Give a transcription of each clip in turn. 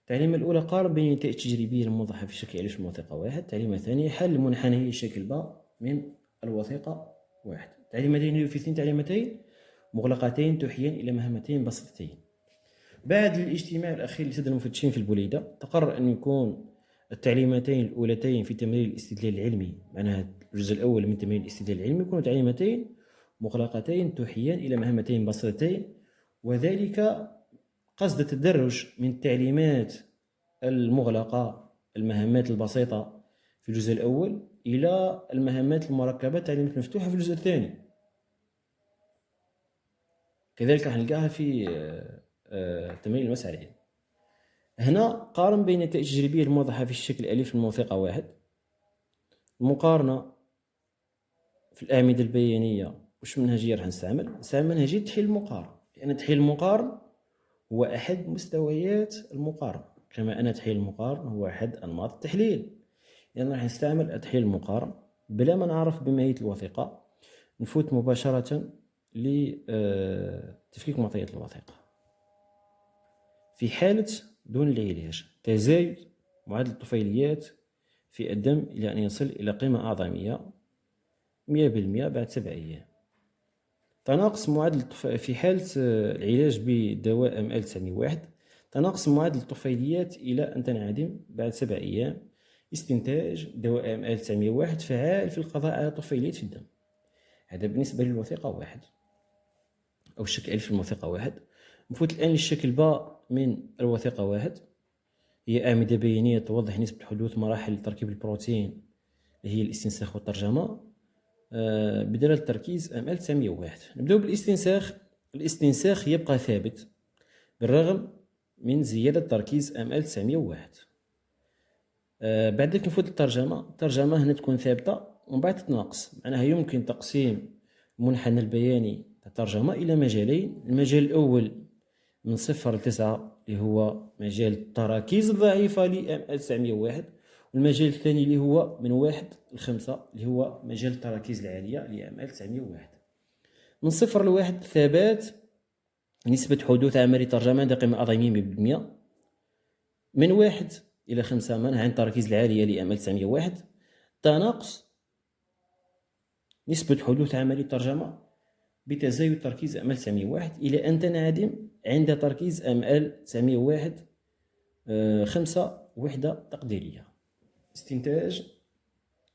التعليمة الأولى قارن بين النتائج التجريبية الموضحة في شكل ألف من الوثيقة واحد. التعليمة الثانية حل منحنيي شكل باء من الوثيقة واحد. التعليمتين في اثنين تعليمتين مغلقتين توحيان إلى مهمتين بسيطتين. بعد الاجتماع الأخير لسادة المفتشين في البوليدة تقرر أن يكون التعليمتين الأولتين في تمرين الاستدلال العلمي، معناها الجزء الأول من تمرين الاستدلال العلمي، يكونوا تعليمتين مغلقتين توحيان إلى مهمتين بسيطتين، وذلك قصد التدرج من التعليمات المغلقة المهمات البسيطة في الجزء الأول إلى المهمات المركبة التعليمات المفتوحة في الجزء الثاني. كذلك راح نلقاها في تمرين المسألة العلمي. هنا قارن بين النتائج التجريبية الموضحة في الشكل ألف من الوثيقة واحد. المقارنة في الأعمدة البيانية وش منهجية راح نستعمل منهجية تحليل المقارن، لأن تحليل المقارن هو أحد مستويات المقارنة، كما أن تحليل المقارن هو أحد أنماط التحليل. لأن راح نستعمل تحليل المقارن بلا ما نعرف بماهية الوثيقة. نفوت مباشرة لتفكيك معطيات الوثيقة. في حالة دون العلاج تزايد معدل الطفيليات في الدم إلى أن يصل إلى قيمة أعظمية 100% بعد 7 أيام. تناقص معدل في حالة العلاج بدواء ML901 تناقص معدل الطفيليات إلى أن تنعدم بعد 7 أيام. استنتاج دواء ML901 فعال في القضاء على الطفيليات في الدم. هذا بالنسبة للوثيقة واحد أو الشكل ألف من الوثيقة واحد. نفوت الآن للشكل باء من الوثيقة واحد. هي أعمدة بيانية توضح نسبة حدوث مراحل تركيب البروتين اللي هي الاستنساخ والترجمة بدلالة تركيز ML901. نبدأ بالاستنساخ. الاستنساخ يبقى ثابت بالرغم من زيادة تركيز ML901. بعد ذلك نفوت للترجمة. الترجمة هنا تكون ثابتة ومن بعد تتناقص، معناها يمكن تقسيم المنحنى البياني الترجمة إلى مجالين. المجال الأول من 0 ل 9 اللي هو مجال التراكيز الضعيفة ل ML901، والمجال الثاني اللي هو من 1 ل 5 اللي هو مجال التراكيز العالية ل ML901. من 0 ل 1 ثبات نسبة حدوث عملية ترجمة عند قيمة أعظمية 100%. من 1 إلى 5 منع عن التراكيز العالية ل ML901. تناقص نسبة حدوث عملية ترجمة بتزايد تركيز ML901 إلى أن تنعدم عند تركيز ML901 5 وحدة تقديرية. استنتاج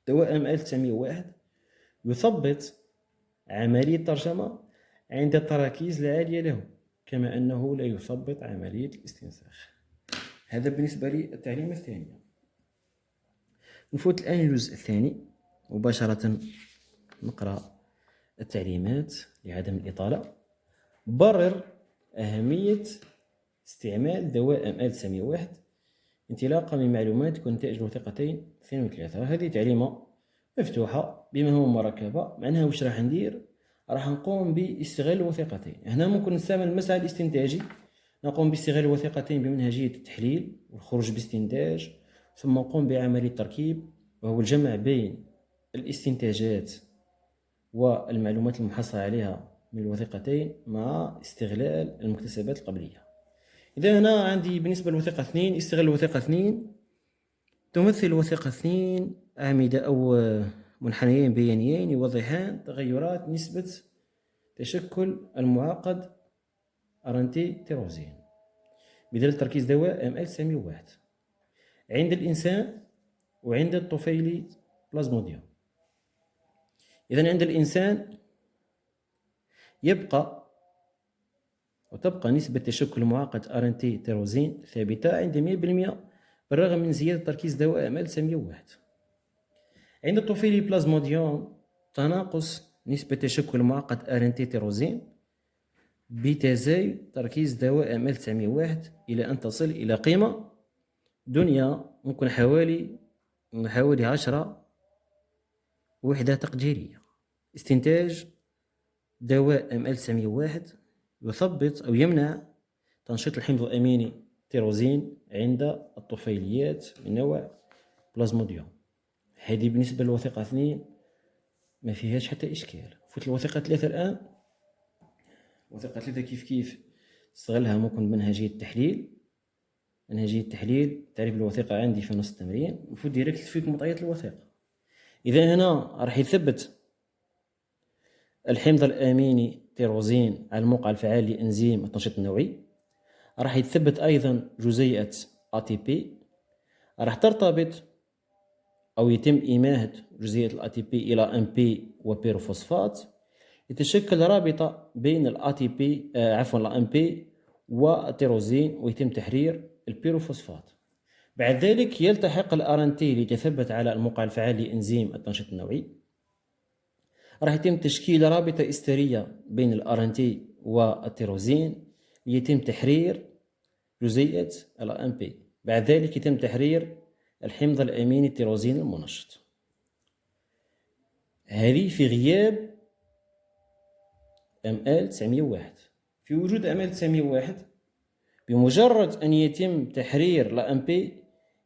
دواء ML901 يثبط عملية ترجمة عند التراكيز العالية له، كما أنه لا يثبط عملية الاستنساخ. هذا بالنسبة للتعليمة الثانية. نفوت الآن الجزء الثاني مباشرة. نقرأ التعليمات لعدم الإطالة. برر أهمية استعمال دواء ML901 انطلاقا من معلومات ونتائج الوثيقتين 2 و 3. هذه تعليمة مفتوحة بما هو مركبة. معناها واش راح ندير؟ راح نقوم باستغلال الوثيقتين. هنا ممكن نستعمل المسعى الاستنتاجي، نقوم باستغلال الوثيقتين بمنهجية التحليل والخروج باستنتاج، ثم نقوم بعملية التركيب وهو الجمع بين الاستنتاجات والمعلومات المحصلة عليها من الوثيقتين مع استغلال المكتسبات القبلية. إذا هنا عندي بالنسبة للوثيقة 2 استغلال الوثيقة 2. تمثل الوثيقة 2 أعمدة أو منحنيين بيانيين يوضحان تغيرات نسبة تشكل المعقد أرانتي تيروزين بدلالة تركيز دواء ML901 عند الإنسان وعند الطفيلي بلازموديوم. إذن عند الإنسان وتبقى نسبة تشكل معقد أرانتي تيروزين ثابتة عند 100% بالرغم من زيادة تركيز دواء ML901. عند الطفيلي بلازموديوم تناقص نسبة تشكل معقد أرانتي تيروزين بتزايد تركيز دواء ML901 إلى أن تصل إلى قيمة دنيا ممكن حوالي 10 وحدة تقديرية. استنتاج دواء ML901 يثبط أو يمنع تنشيط الحمض الأميني تيروزين عند الطفيليات من نوع بلازموديوم. هذه بالنسبة للوثيقة 2 ما فيهاش حتى إشكال. فوت الوثيقة 3 الآن. وثيقة 3 كيف استغلها ممكن منهجية التحليل منهجية التحليل، تعريف الوثيقة عندي في نص التمرين، المفروض ديريكت فيك معطيات الوثيقة. إذا هنا راح يثبت الحمض الأميني تيروزين على الموقع الفعال لإنزيم التنشيط النوعي. راح يثبت أيضا جزيئة ATP، راح ترتبط أو يتم إماهة جزيئة الATP إلى MP وبيروفوسفات، يتشكل رابطة بين الATP MP والتيروزين ويتم تحرير البيروفوسفات. بعد ذلك يلتحق الRNT ليتثبت على الموقع الفعال لإنزيم التنشيط النوعي. راح يتم تشكيل رابطة إسترية بين الRNT والتيروزين ليتم تحرير جزيئة MP. بعد ذلك يتم تحرير الحمض الأميني التيروزين المنشط. هذه في غياب ML901. في وجود ML901 بمجرد أن يتم تحرير MP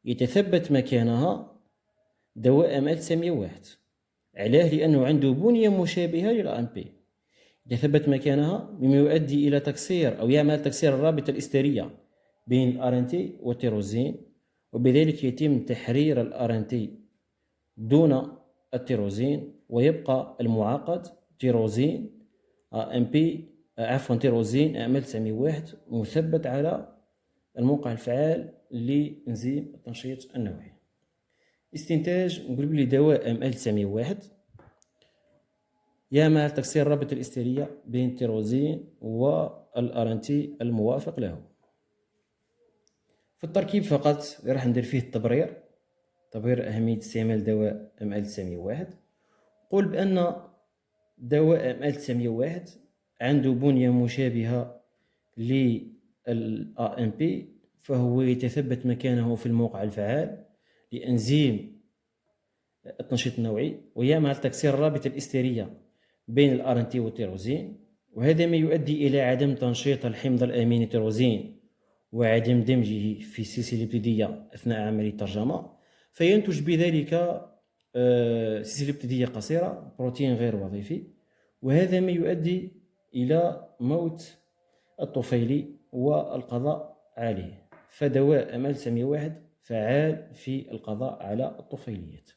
يتثبت مكانها دواء ML901. علاه؟ لأنه عنده بنية مشابهة للAMP، يتثبت مكانها مما يؤدي إلى تكسير أو يعمل تكسير الرابطة الإسترية بين الRNT والتيروزين، وبذلك يتم تحرير الRNT دون التيروزين، ويبقى المعقد تيروزين تيروزين ML901 مثبت على الموقع الفعال لإنزيم التنشيط النوعي. استنتاج: نقول بلي دواء ML901 يعمل تكسير الرابطة الإسترية بين التيروزين والRNT الموافق له. في التركيب فقط اللي راح ندير فيه التبرير، تبرير أهمية استعمال دواء ML901. قول بأن دواء ML901 عنده بنية مشابهة للAMP، فهو يتثبت مكانه في الموقع الفعال لإنزيم التنشيط النوعي، ويعمل تكسير الرابطة الإسترية بين الRNT والتيروزين، وهذا ما يؤدي إلى عدم تنشيط الحمض الأميني تيروزين وعدم دمجه في السلسلة الابتدائية أثناء عملية الترجمة، فينتج بذلك سلسلة ابتدائية قصيرة، بروتين غير وظيفي، وهذا ما يؤدي إلى موت الطفيلي والقضاء عليه. فدواء ML901 فعال في القضاء على الطفيليات.